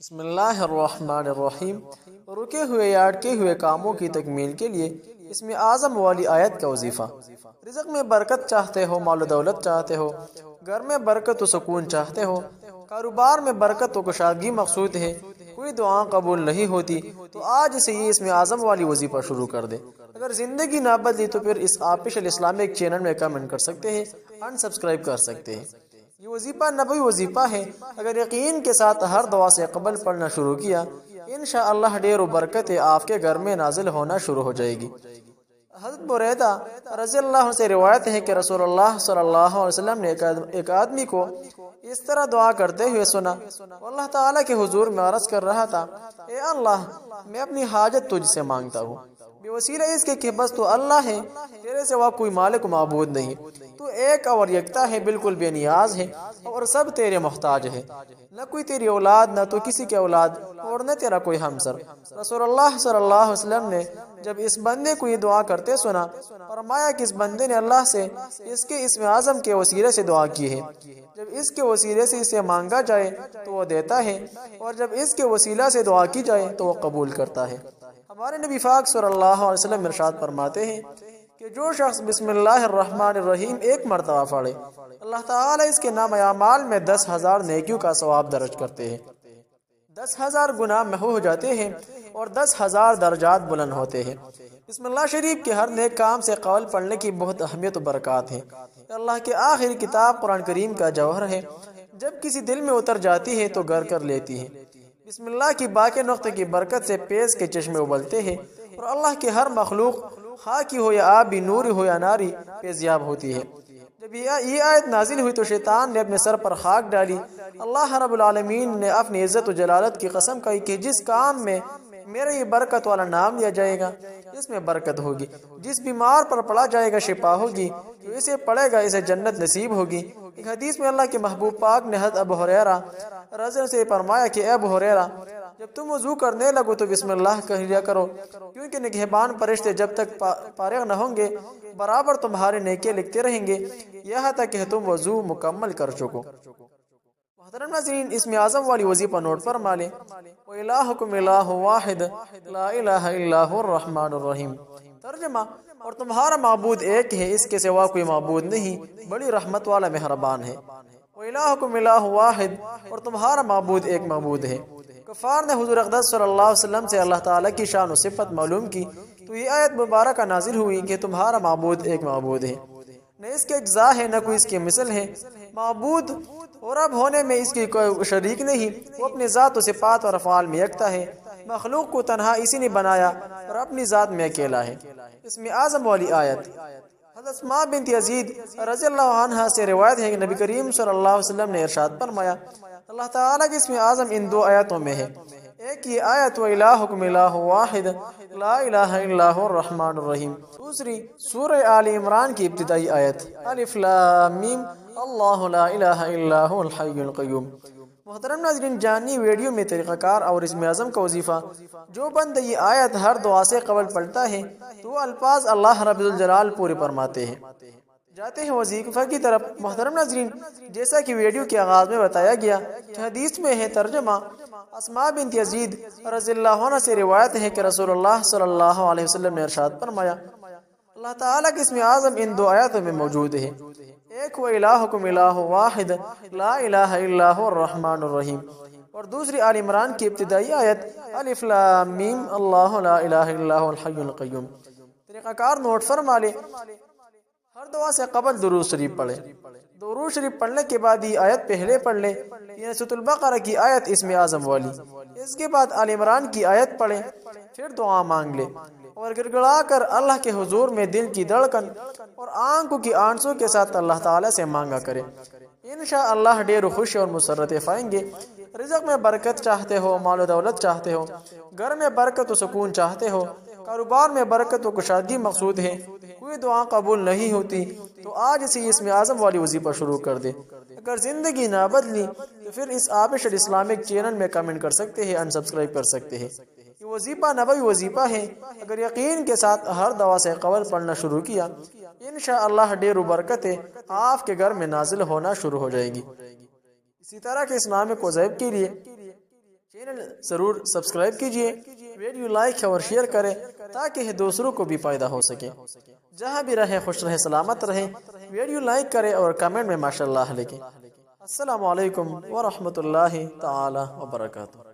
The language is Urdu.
بسم اللہ الرحمن الرحیم۔ رکے ہوئے یا اٹکے ہوئے کاموں کی تکمیل کے لیے اس میں اعظم والی آیت کا وظیفہ۔ رزق میں برکت چاہتے ہو، مال و دولت چاہتے ہو، گھر میں برکت و سکون چاہتے ہو، کاروبار میں برکت و کشادگی مقصود ہے، کوئی دعا قبول نہیں ہوتی تو آج سے یہ اس میں اعظم والی وظیفہ شروع کر دے۔ اگر زندگی نہ بدلی تو پھر اس آفیشل اسلامک چینل میں کمنٹ کر سکتے ہیں، ان سبسکرائب کر سکتے ہیں۔ یہ وظیفہ نبوی وظیفہ ہے، اگر یقین کے ساتھ ہر دعا سے قبل پڑھنا شروع کیا انشاءاللہ ڈھیر و برکتیں آپ کے گھر میں نازل ہونا شروع ہو جائے گی۔ حضرت بریدہ رضی اللہ عنہ سے روایت ہے کہ رسول اللہ صلی اللہ علیہ وسلم نے ایک آدمی کو اس طرح دعا کرتے ہوئے سنا۔ وہ اللہ تعالیٰ کے حضور میں عرض کر رہا تھا، اے اللہ، میں اپنی حاجت تجھ سے مانگتا ہوں بے وسیلہ اس کے کہ بس تو اللہ ہے، تیرے سوا کوئی مالک و معبود نہیں، تو ایک اور یکتا ہے، بالکل بے نیاز ہے اور سب تیرے محتاج ہے، نہ کوئی تیری اولاد نہ تو کسی کے اولاد اور نہ تیرا کوئی ہمسر۔ رسول اللہ صلی اللہ علیہ وسلم نے جب اس بندے کو یہ دعا کرتے سنا، فرمایا کہ اس بندے نے اللہ سے اس کے اسم اعظم کے وسیلے سے دعا کی ہے، جب اس کے وسیلے سے اسے مانگا جائے تو وہ دیتا ہے، اور جب اس کے وسیلہ سے دعا کی جائے تو وہ قبول کرتا ہے۔ ہمارے نبی پاک صلی اللہ علیہ وسلم ارشاد فرماتے ہیں کہ جو شخص بسم اللہ الرحمن الرحیم ایک مرتبہ پڑھے، اللہ تعالیٰ اس کے نام اعمال میں 10,000 نیکیوں کا ثواب درج کرتے ہیں، 10,000 گناہ محو ہو جاتے ہیں اور 10,000 درجات بلند ہوتے ہیں۔ بسم اللہ شریف کے ہر نیک کام سے قبل پڑھنے کی بہت اہمیت و برکات ہیں۔ اللہ کے آخری کتاب قرآن کریم کا جوہر ہے، جب کسی دل میں اتر جاتی ہے تو گر کر لیتی ہے۔ بسم اللہ کی باقی نقطے کی برکت سے پیس کے چشمے ابلتے ہیں اور اللہ کے ہر مخلوق خاکی ہو یا آبی، نوری ہو یا ناری، فیضیاب ہوتی ہے۔ جب یہ آیت نازل ہوئی تو شیطان نے اپنے سر پر خاک ڈالی۔ اللہ رب العالمین نے اپنی عزت و جلالت کی قسم کہی کہ جس کام میں میرا یہ برکت والا نام لیا جائے گا اس میں برکت ہوگی، جس بیمار پر پڑا جائے گا شفا ہوگی، جو اسے پڑھے گا اسے جنت نصیب ہوگی۔ ایک حدیث میں اللہ کے محبوب پاک نے حضرت ابو ہریرہ رضی اللہ عنہ سے فرمایا کہ اے ابو ہریرہ، جب تم وضو کرنے لگو تو بسم اللہ کہہ لیا کرو، کیونکہ نگہبان فرشتے جب تک فارغ نہ ہوں گے برابر تمہارے نیکیاں لکھتے رہیں گے، یہاں تک کہ تم وضو مکمل کر چکو۔ محترم ناظرین، اسم اعظم والی وظیفہ نوٹ فرما لیں۔ وَإِلَٰهُكُمْ إِلَٰهٌ وَاحِدٌ لَا إِلَٰهَ إِلَّا هُوَ الرَّحْمَٰنُ الرَّحِيمُ۔ ترجمہ، اور تمہارا معبود ایک ہے، اس کے سوا کوئی معبود نہیں، بڑی رحمت والا مہربان ہے۔ وَإِلَٰهُكُمْ إِلَٰهٌ وَاحِدٌ، اور تمہارا معبود ایک معبود ہے۔ کفار نے حضور اقدس صلی اللہ علیہ وسلم سے اللہ تعالیٰ کی شان و صفت معلوم کی تو یہ آیت مبارکہ نازل ہوئی کہ تمہارا معبود ایک معبود ہے، نہ اس کے اجزاء ہے نہ کوئی اس کی مثل ہے۔ معبود اور رب ہونے میں اس کی کوئی شریک نہیں، وہ اپنی ذات و صفات اور افعال میں یکتا ہے، مخلوق کو تنہا اسی نے بنایا اور اپنی ذات میں اکیلا ہے۔ اسم اعظم والی آیت۔ حضرت اسماء بنت یزید رضی اللہ عنہ سے روایت ہے کہ نبی کریم صلی اللہ علیہ وسلم نے ارشاد فرمایا، اللہ تعالیٰ کے اسم اعظم ان دو آیتوں میں ہے۔ ایک یہ آیت وَإِلَٰهُكُمْ إِلَٰهٌ وَاحِدٌ لَا إِلَٰهَ إِلَّا هُوَ الرَّحْمَٰنُ الرَّحِيمُ۔ دوسری سورہ آل عمران کی ابتدائی آیت الف لام میم اللہ لا الہ الا هو الحی القیوم۔ محترم ناظرین، جانی ویڈیو میں طریقہ کار اور اسم اعظم کا وظیفہ جو بندہ یہ آیت ہر دعا سے قبل پڑھتا ہے تو وہ الفاظ اللہ رب الجلال پورے فرماتے ہیں۔ جاتے ہیں وظیفہ کی طرف۔ محترم ناظرین، جیسا کہ ویڈیو کے آغاز میں بتایا گیا کہ حدیث میں ہے، ترجمہ، اسماء بنت یزید رضی اللہ عنہ سے روایت ہے کہ رسول اللہ صلی اللہ علیہ وسلم نے ارشاد فرمایا، اللہ تعالیٰ کے اسم اعظم ان دو آیاتوں میں موجود ہے۔ ایک وَإِلَٰهُكُمْ إِلَٰهٌ وَاحِدٌ لَا إِلَٰهَ إِلَّا هُوَ الرَّحْمَٰنُ الرَّحِيمُ، اور دوسری آل عمران کی ابتدائی آیت الف لام میم اللہ لا الہ الا هو الحی القیوم۔ طریقہ کار نوٹ فرما لے۔ ہر دعا سے قبل درود شریف پڑھیں۔ درود شریف پڑھنے کے بعد یہ آیت پہلے پڑھ لیں، یعنی سورۃ البقرہ کی آیت اسم اعظم والی، اس کے بعد آل عمران کی آیت پڑھیں، پھر دعا مانگ لیں اور گڑ گڑا کر اللہ کے حضور میں دل کی دھڑکن اور آنکھوں کی آنسوں کے ساتھ اللہ تعالیٰ سے مانگا کریں۔ انشاءاللہ ڈھیر خوش اور مسرتیں پائیں گے۔ رزق میں برکت چاہتے ہو، مال و دولت چاہتے ہو، گھر میں برکت و سکون چاہتے ہو، کاروبار میں برکت و کشادگی مقصود ہے، کوئی دعا قبول نہیں ہوتی تو آج سے اسم اعظم والی وظیفہ شروع کر دے۔ اگر زندگی نہ بدلی تو پھر اس آفیشل اسلامک چینل میں کمنٹ کر سکتے ہیں، ان سبسکرائب کر سکتے ہیں۔ یہ وظیفہ نبوی وظیفہ ہے، اگر یقین کے ساتھ ہر دعا سے قبل پڑھنا شروع کیا انشاءاللہ ڈھیر و برکتیں آپ کے گھر میں نازل ہونا شروع ہو جائے گی۔ اسی طرح کے اسلامک وظائف کے لیے چینل ضرور سبسکرائب کیجئے، ویڈیو لائک اور شیئر کریں تاکہ دوسروں کو بھی فائدہ ہو سکے۔ جہاں بھی رہے خوش رہے سلامت رہے، ویڈیو لائک کریں اور کمنٹ میں ماشاءاللہ لکھیں۔ السلام علیکم ورحمۃ اللہ تعالی وبرکاتہ۔